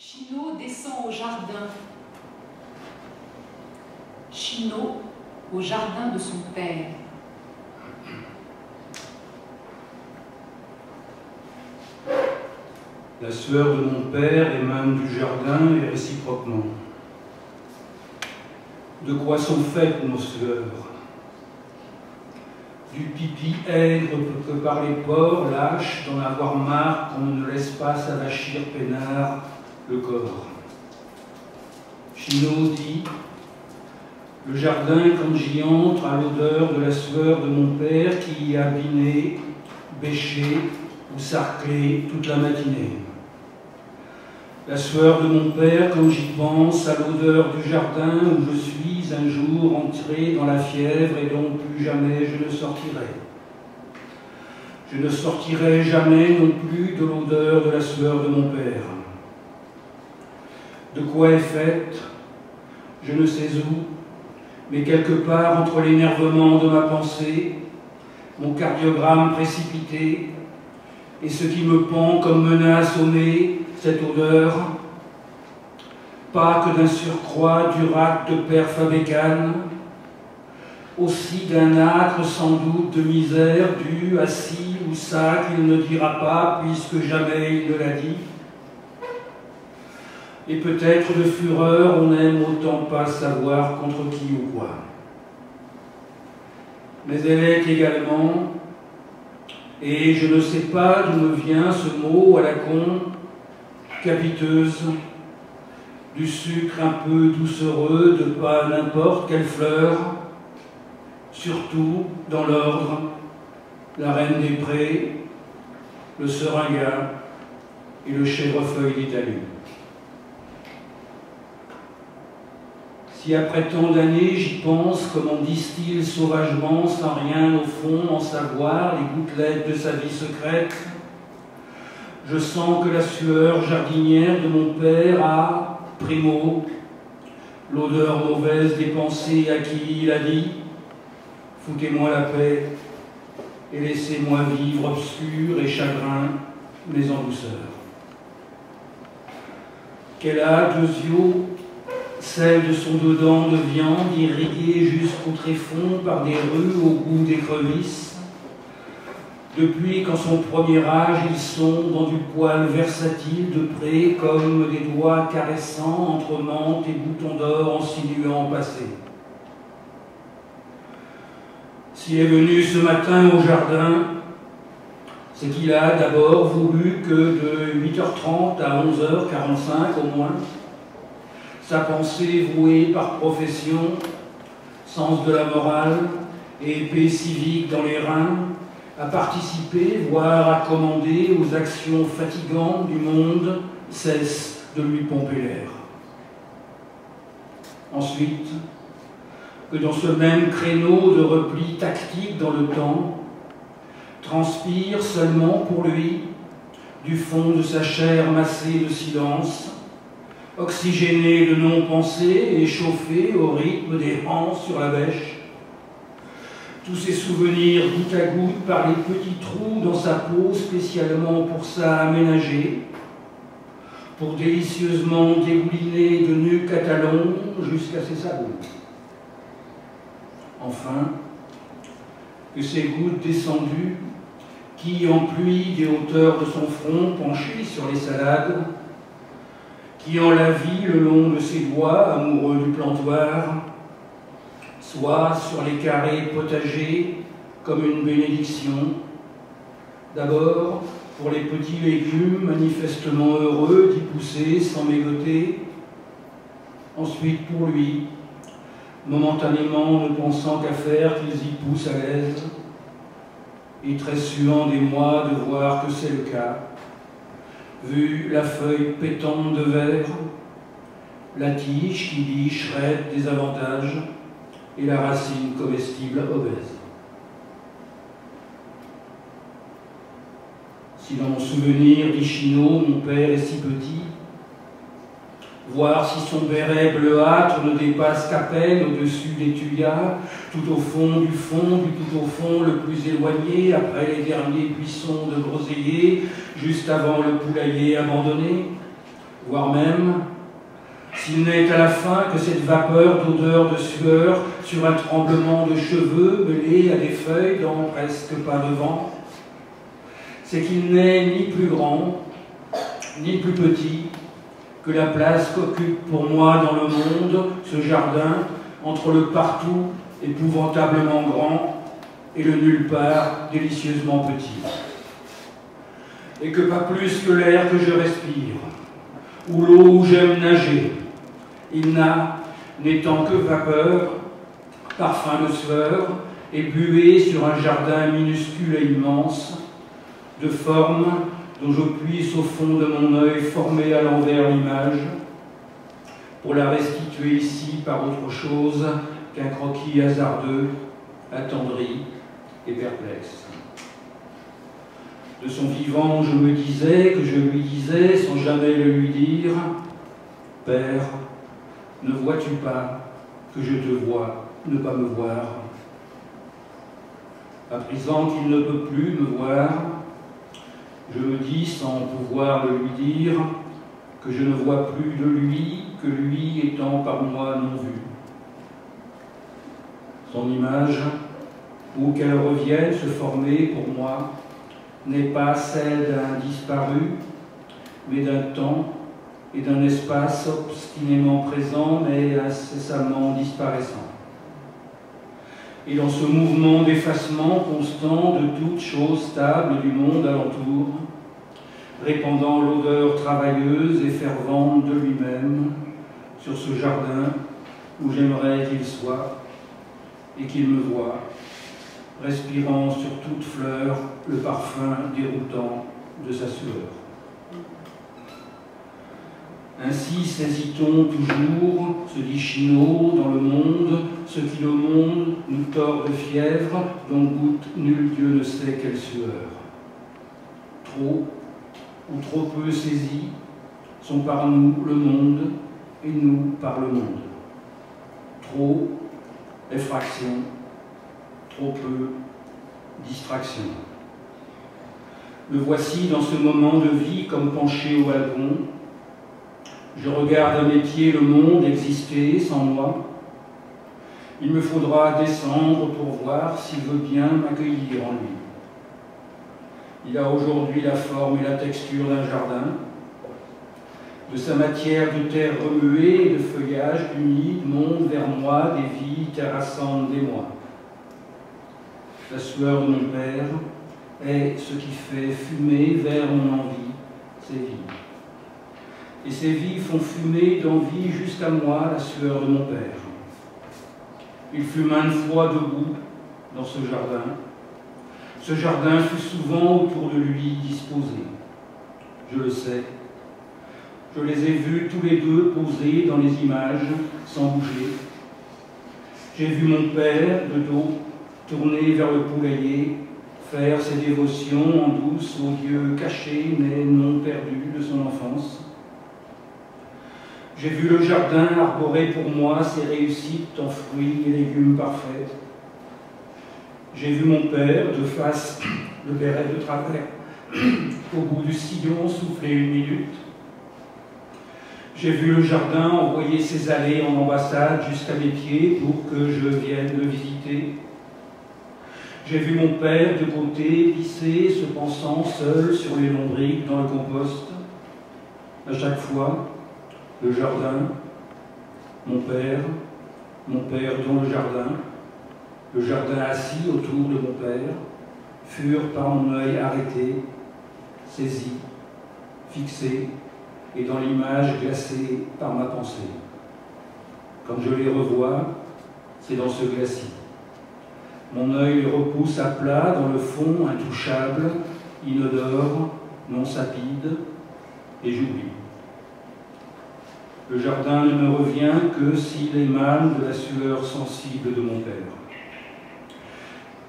Chino descend au jardin. Chino au jardin de son père. La sueur de mon père émane du jardin et réciproquement. De quoi sont faites nos sueurs? Du pipi aigre que par les pores lâche d'en avoir marre qu'on ne laisse pas s'avachir peinard le corps. Chino dit: le jardin, quand j'y entre, a l'odeur de la sueur de mon père qui y a biné, bêché ou sarclé toute la matinée. La sueur de mon père, quand j'y pense, a l'odeur du jardin où je suis un jour entré dans la fièvre et dont plus jamais je ne sortirai. Je ne sortirai jamais non plus de l'odeur de la sueur de mon père. De quoi est faite, je ne sais où, mais quelque part entre l'énervement de ma pensée, mon cardiogramme précipité, et ce qui me pend comme menace au nez, cette odeur, pas que d'un surcroît d'urac de père Fabécane, aussi d'un âcre sans doute de misère dû à ci ou ça qu'il ne dira pas puisque jamais il ne l'a dit, et peut-être de fureur on n'aime autant pas savoir contre qui ou quoi. Mais elle est également, et je ne sais pas d'où me vient ce mot à la con, capiteuse, du sucre un peu doucereux de pas n'importe quelle fleur, surtout dans l'ordre, la reine des prés, le seringa et le chèvrefeuille d'Italie. Si après tant d'années j'y pense comme on distille sauvagement sans rien au fond en savoir les gouttelettes de sa vie secrète, je sens que la sueur jardinière de mon père a, primo, l'odeur mauvaise des pensées à qui il a dit « Foutez-moi la paix et laissez-moi vivre obscur et chagrin, mais en douceur. » Qu'elle a, deux yeux, celle de son dedans de viande irriguée jusqu'au tréfonds par des rues au goût d'écrevisses, depuis qu'en son premier âge ils sont dans du poil versatile de près comme des doigts caressants entre menthe et boutons d'or insinuant passé. S'il est venu ce matin au jardin, c'est qu'il a d'abord voulu que de 8h30 à 11h45 au moins, sa pensée vouée par profession, sens de la morale et épée civique dans les reins, à participer, voire à commander aux actions fatigantes du monde, cesse de lui pomper l'air. Ensuite, que dans ce même créneau de repli tactique dans le temps, transpire seulement pour lui, du fond de sa chair massée de silence, oxygéné de non-pensée et chauffé au rythme des hanches sur la bêche, tous ces souvenirs goutte à goutte par les petits trous dans sa peau spécialement pour ça aménagés, pour délicieusement dégouliner de nuque à talons jusqu'à ses sabots. Enfin, que ces gouttes descendues, qui en pluie des hauteurs de son front penché sur les salades, qui en la vie le long de ses doigts amoureux du plantoir, soit sur les carrés potagers comme une bénédiction, d'abord pour les petits légumes manifestement heureux d'y pousser sans mégoter, ensuite pour lui, momentanément ne pensant qu'à faire qu'ils y poussent à l'aise, et très suant des mois de voir que c'est le cas, vu la feuille pétante de verre, la tige qui dit shred des avantages, et la racine comestible obèse. Si dans mon souvenir dit Chino, mon père est si petit, voir si son béret bleuâtre ne dépasse qu'à peine au-dessus des tuyas, tout au fond du tout au fond le plus éloigné, après les derniers buissons de groseilliers, juste avant le poulailler abandonné, voire même, s'il n'est à la fin que cette vapeur d'odeur de sueur sur un tremblement de cheveux mêlés à des feuilles dans presque pas de vent, c'est qu'il n'est ni plus grand, ni plus petit que la place qu'occupe pour moi dans le monde ce jardin entre le partout épouvantablement grand et le nulle part délicieusement petit. Et que pas plus que l'air que je respire, ou l'eau où j'aime nager, il n'a, n'étant que vapeur, parfum de sueur, et buée sur un jardin minuscule et immense, de forme dont je puisse au fond de mon œil former à l'envers l'image, pour la restituer ici par autre chose qu'un croquis hasardeux, attendri et perplexe. De son vivant, je me disais, que je lui disais, sans jamais le lui dire, « Père, ne vois-tu pas que je te vois ne pas me voir ?» À présent qu'il ne peut plus me voir, je me dis, sans pouvoir le lui dire, que je ne vois plus de lui, que lui étant par moi non vu. Son image, ou qu'elle revienne se former pour moi, n'est pas celle d'un disparu, mais d'un temps et d'un espace obstinément présent, mais incessamment disparaissant. Et dans ce mouvement d'effacement constant de toute chose stable du monde alentour, répandant l'odeur travailleuse et fervente de lui-même sur ce jardin où j'aimerais qu'il soit et qu'il me voie, respirant sur toute fleur le parfum déroutant de sa sueur. Ainsi saisit-on toujours, se dit Chinot, dans le monde, ce qui le monde nous tord de fièvre, dont goûte nul Dieu ne sait quelle sueur. Trop ou trop peu saisis sont par nous le monde, et nous par le monde. Trop, effraction, trop peu, distraction. Me voici dans ce moment de vie comme penché au balcon. Je regarde à mes pieds le monde exister sans moi. Il me faudra descendre pour voir s'il veut bien m'accueillir en lui. Il a aujourd'hui la forme et la texture d'un jardin. De sa matière de terre remuée et de feuillage humide montent vers moi des vies terrassantes des mois. La sueur de mon père est ce qui fait fumer vers mon envie ces vies. Et ces vies font fumer d'envie jusqu'à moi la sueur de mon père. Il fut maintes fois debout dans ce jardin. Ce jardin fut souvent autour de lui disposé. Je le sais. Je les ai vus tous les deux posés dans les images, sans bouger. J'ai vu mon père, de dos, tourné vers le poulailler, faire ses dévotions en douce aux dieux cachés mais non perdus de son enfance. J'ai vu le jardin arborer pour moi ses réussites en fruits et légumes parfaits. J'ai vu mon père, de face, le béret de travers, au bout du sillon souffler une minute. J'ai vu le jardin envoyer ses allées en ambassade jusqu'à mes pieds pour que je vienne le visiter. J'ai vu mon père de côté pisser, se pensant seul sur les lombriques dans le compost. À chaque fois, le jardin, mon père dans le jardin assis autour de mon père, furent par mon œil arrêtés, saisis, fixés, et dans l'image glacée par ma pensée. Comme je les revois, c'est dans ce glacis. Mon œil les repousse à plat dans le fond intouchable, inodore, non sapide, et j'oublie. Le jardin ne me revient que s'il émane de la sueur sensible de mon père.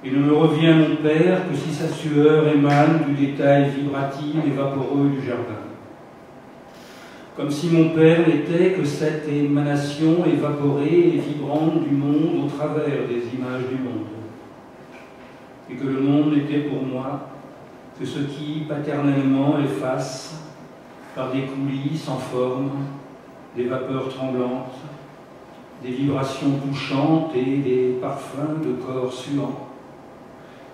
Il ne me revient mon père que si sa sueur émane du détail vibratif et vaporeux du jardin. Comme si mon père n'était que cette émanation évaporée et vibrante du monde au travers des images du monde. Et que le monde n'était pour moi que ce qui paternellement efface par des coulis sans forme, des vapeurs tremblantes, des vibrations touchantes et des parfums de corps suants,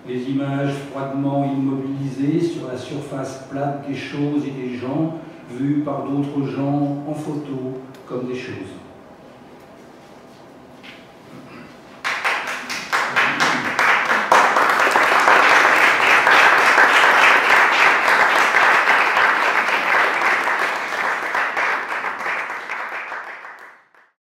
les images froidement immobilisées sur la surface plate des choses et des gens, vues par d'autres gens en photo comme des choses.